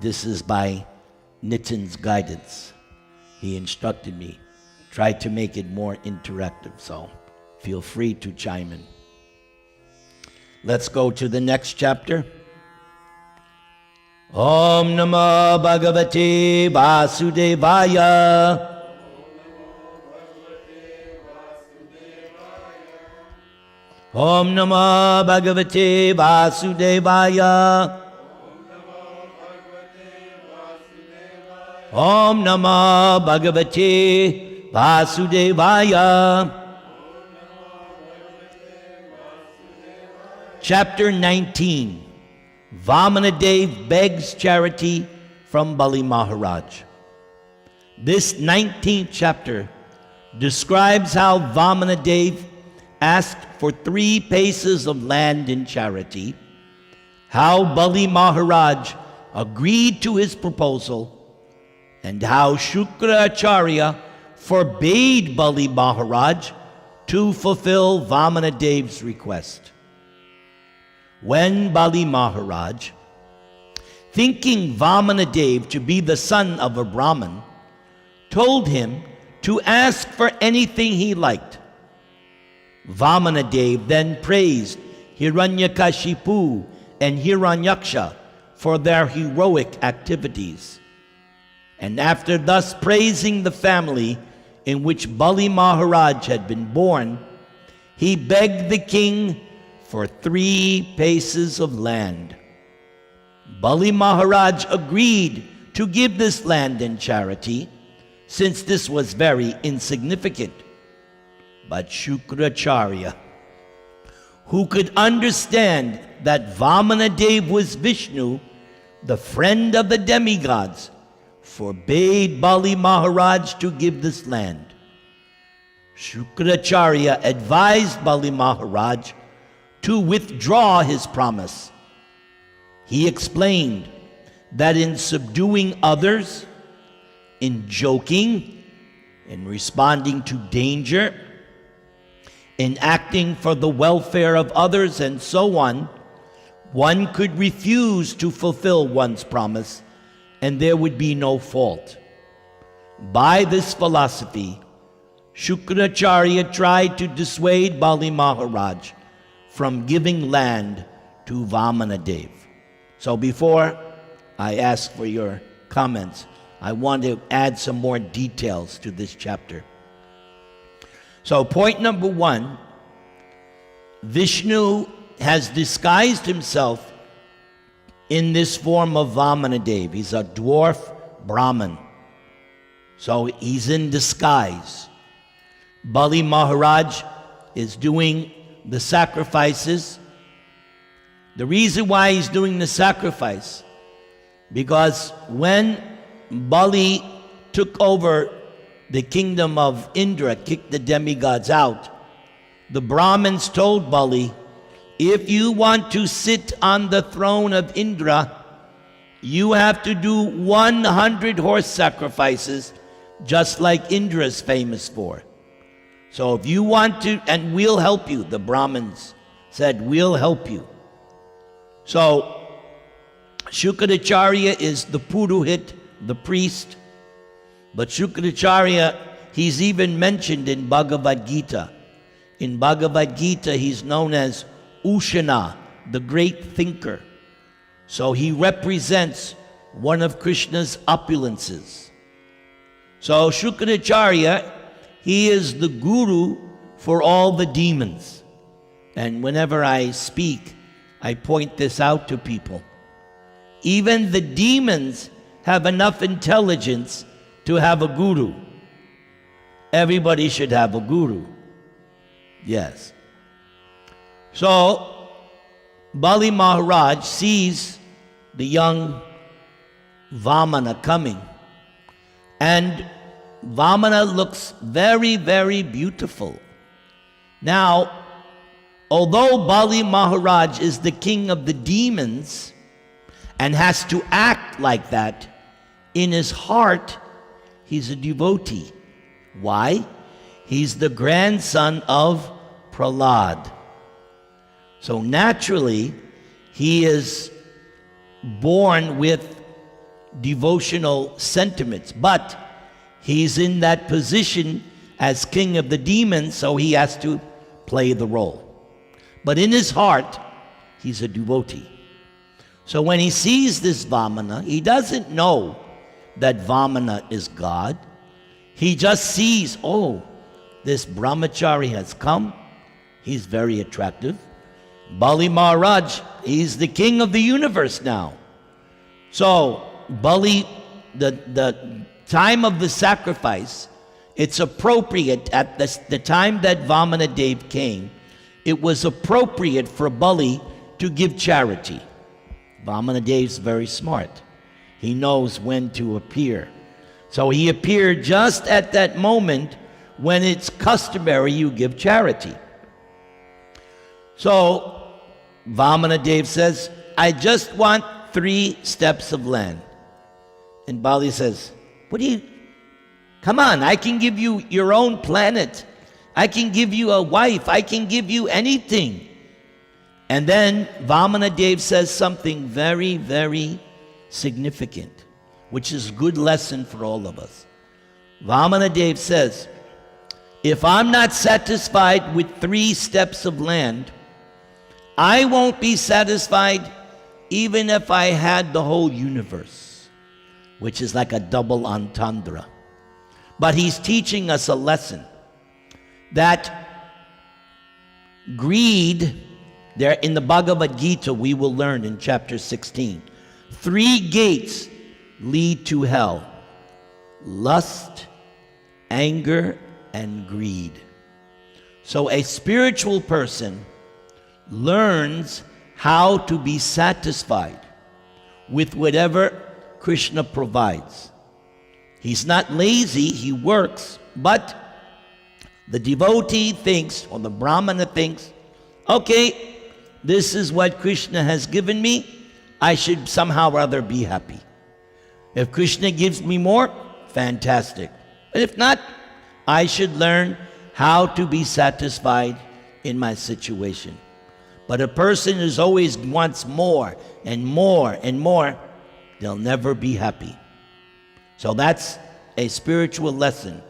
This is by Nitin's guidance. He instructed me. Try to make it more interactive, so feel free to chime in. Let's go to the next chapter. Om Namo Bhagavate Vasudevaya. Om Namo Bhagavate Vasudevaya. Om Namo Bhagavate Vasudevaya. Chapter 19. Vamana-deva begs charity from Bali Maharaj. This 19th chapter describes how Vamana-deva asked for 3 paces of land in charity, how Bali Maharaj agreed to his proposal, and how Shukracharya forbade Bali Maharaj to fulfill Vamana-deva's request. When Bali Maharaj, thinking Vamana-deva to be the son of a Brahmin, told him to ask for anything he liked, Vamana-deva then praised Hiranyakashipu and Hiranyaksha for their heroic activities. And after thus praising the family in which Bali Maharaj had been born, he begged the king for 3 paces of land. Bali Maharaj agreed to give this land in charity, since this was very insignificant. But Shukracharya, who could understand that Vamana-deva was Vishnu, the friend of the demigods, forbade Bali Maharaj to give this land. Shukracharya advised Bali Maharaj to withdraw his promise. He explained that in subduing others, in joking, in responding to danger, in acting for the welfare of others, and so on, one could refuse to fulfill one's promise, and there would be no fault. By this philosophy, Shukracharya tried to dissuade Bali Maharaj from giving land to Vamana-deva. So before I ask for your comments, I want to add some more details to this chapter. So point number 1, Vishnu has disguised himself in this form of Vamana-deva. He's a dwarf Brahmin. So he's in disguise. Bali Maharaj is doing the sacrifices. The reason why he's doing the sacrifice, because when Bali took over the kingdom of Indra, kicked the demigods out, the Brahmins told Bali, if you want to sit on the throne of Indra, you have to do 100 horse sacrifices, just like Indra is famous for. So if you want to, and we'll help you, the Brahmins said, we'll help you. So Shukracharya is the Purohit, the priest. But Shukracharya, he's even mentioned in Bhagavad Gita. In Bhagavad Gita, he's known as Ushana, the great thinker. So he represents one of Krishna's opulences. So Shukracharya, he is the guru for all the demons. And whenever I speak, I point this out to people. Even the demons have enough intelligence to have a guru. Everybody should have a guru. Yes. So, Bali Maharaj sees the young Vamana coming. And Vamana looks very, very beautiful. Now, although Bali Maharaj is the king of the demons and has to act like that, in his heart, he's a devotee. Why? He's the grandson of Prahlad. So naturally, he is born with devotional sentiments, but he's in that position as king of the demons, so he has to play the role. But in his heart, he's a devotee. So when he sees this Vamana, he doesn't know that Vamana is God. He just sees, oh, this brahmachari has come. He's very attractive. Bali Maharaj, he's the king of the universe now. So Bali, the time of the sacrifice, it's appropriate at the time that Vamana-deva came, it was appropriate for Bali to give charity. Vamana-deva is very smart. He knows when to appear. So he appeared just at that moment when it's customary you give charity. So Vamana-deva says, I just want 3 steps of land. And Bali says, come on, I can give you your own planet. I can give you a wife. I can give you anything. And then Vamana-deva says something very, very significant, which is a good lesson for all of us. Vamana-deva says, if I'm not satisfied with 3 steps of land, I won't be satisfied even if I had the whole universe, which is like a double entendre. But he's teaching us a lesson that greed, there in the Bhagavad Gita we will learn in chapter 16, 3 gates lead to hell: lust, anger, and greed. So a spiritual person learns how to be satisfied with whatever Krishna provides. He's not lazy, he works, but the devotee thinks, or the Brahmana thinks, okay, this is what Krishna has given me, I should somehow or other be happy. If Krishna gives me more, fantastic. But if not, I should learn how to be satisfied in my situation. But a person who always wants more and more and more, they'll never be happy. So that's a spiritual lesson.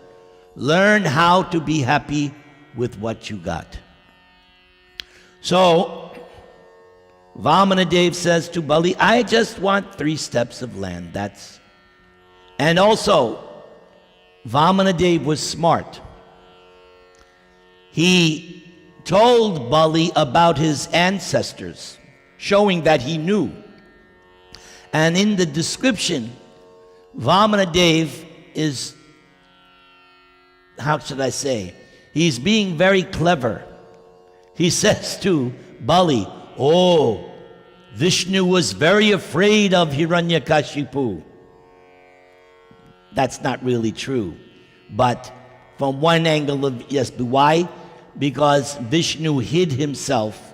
Learn how to be happy with what you got. So Vamana-deva says to Bali, I just want 3 steps of land. And also, Vamana-deva was smart. He told Bali about his ancestors, showing that he knew. And in the description, Vamana-deva is, how should I say, he's being very clever. He says to Bali, oh, Vishnu was very afraid of Hiranyakashipu. That's not really true. But from one angle of, yes, why? Because Vishnu hid himself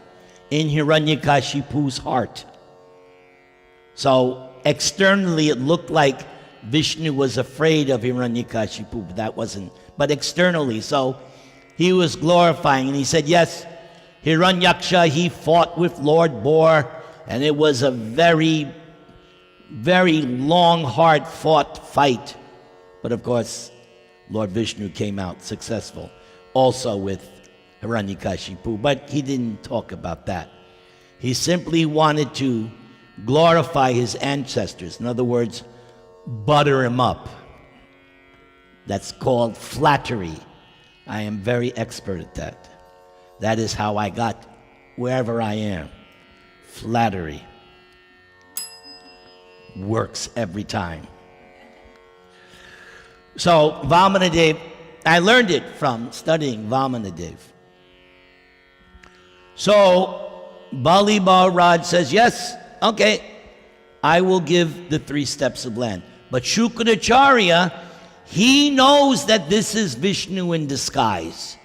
in Hiranyakashipu's heart. So externally it looked like Vishnu was afraid of Hiranyakashipu, but that wasn't. But externally, so he was glorifying, and he said, yes, Hiranyaksha, he fought with Lord Boar, and it was a very, very long, hard-fought fight. But of course, Lord Vishnu came out successful, also with Hiranyakashipu, but he didn't talk about that. He simply wanted to glorify his ancestors. In other words, butter him up. That's called flattery. I am very expert at that. That is how I got wherever I am. Flattery works every time. So Vamana-deva, I learned it from studying Vamana-deva. So Bali Maharaj says, yes, okay, I will give the 3 steps of land. But Shukracharya, he knows that this is Vishnu in disguise.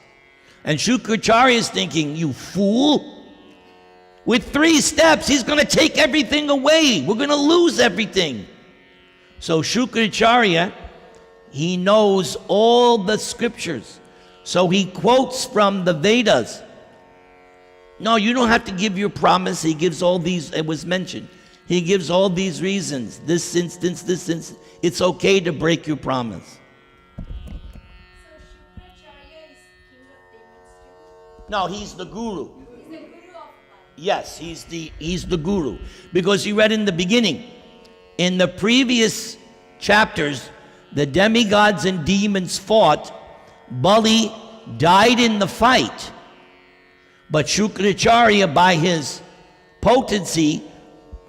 And Shukracharya is thinking, you fool, with 3 steps, he's going to take everything away. We're going to lose everything. So Shukracharya, he knows all the scriptures. So he quotes from the Vedas. No, you don't have to give your promise. He gives all these, it was mentioned. He gives all these reasons. This instance, it's okay to break your promise. So Shukracharya is king of demons too? No, he's the guru. He's the guru of Bali. Yes, he's the guru. Because you read in the beginning, in the previous chapters, the demigods and demons fought. Bali died in the fight. But Shukracharya, by his potency,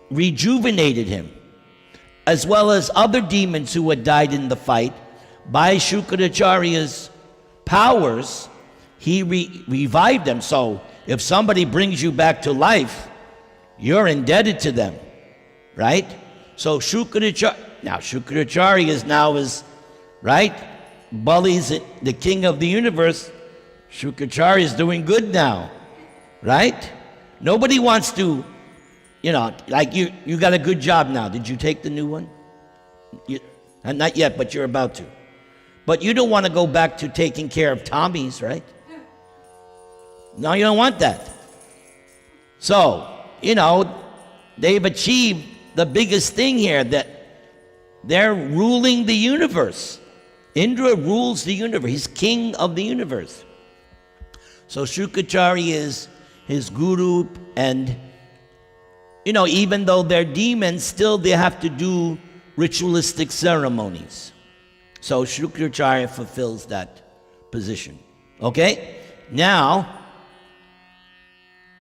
rejuvenated him, as well as other demons who had died in the fight. By Shukracharya's powers, he revived them. So if somebody brings you back to life, you're indebted to them, right? So Shukracharya is now right? Bali's the king of the universe. Shukracharya is doing good now, right? Nobody wants to, like you got a good job now. Did you take the new one? Not yet, but you're about to. But you don't want to go back to taking care of Tommy's, right? No, you don't want that. So, they've achieved the biggest thing here, that they're ruling the universe. Indra rules the universe. He's king of the universe. So Shukracharya is his guru, and even though they're demons, still they have to do ritualistic ceremonies. So Shukracharya fulfills that position. Okay? Now,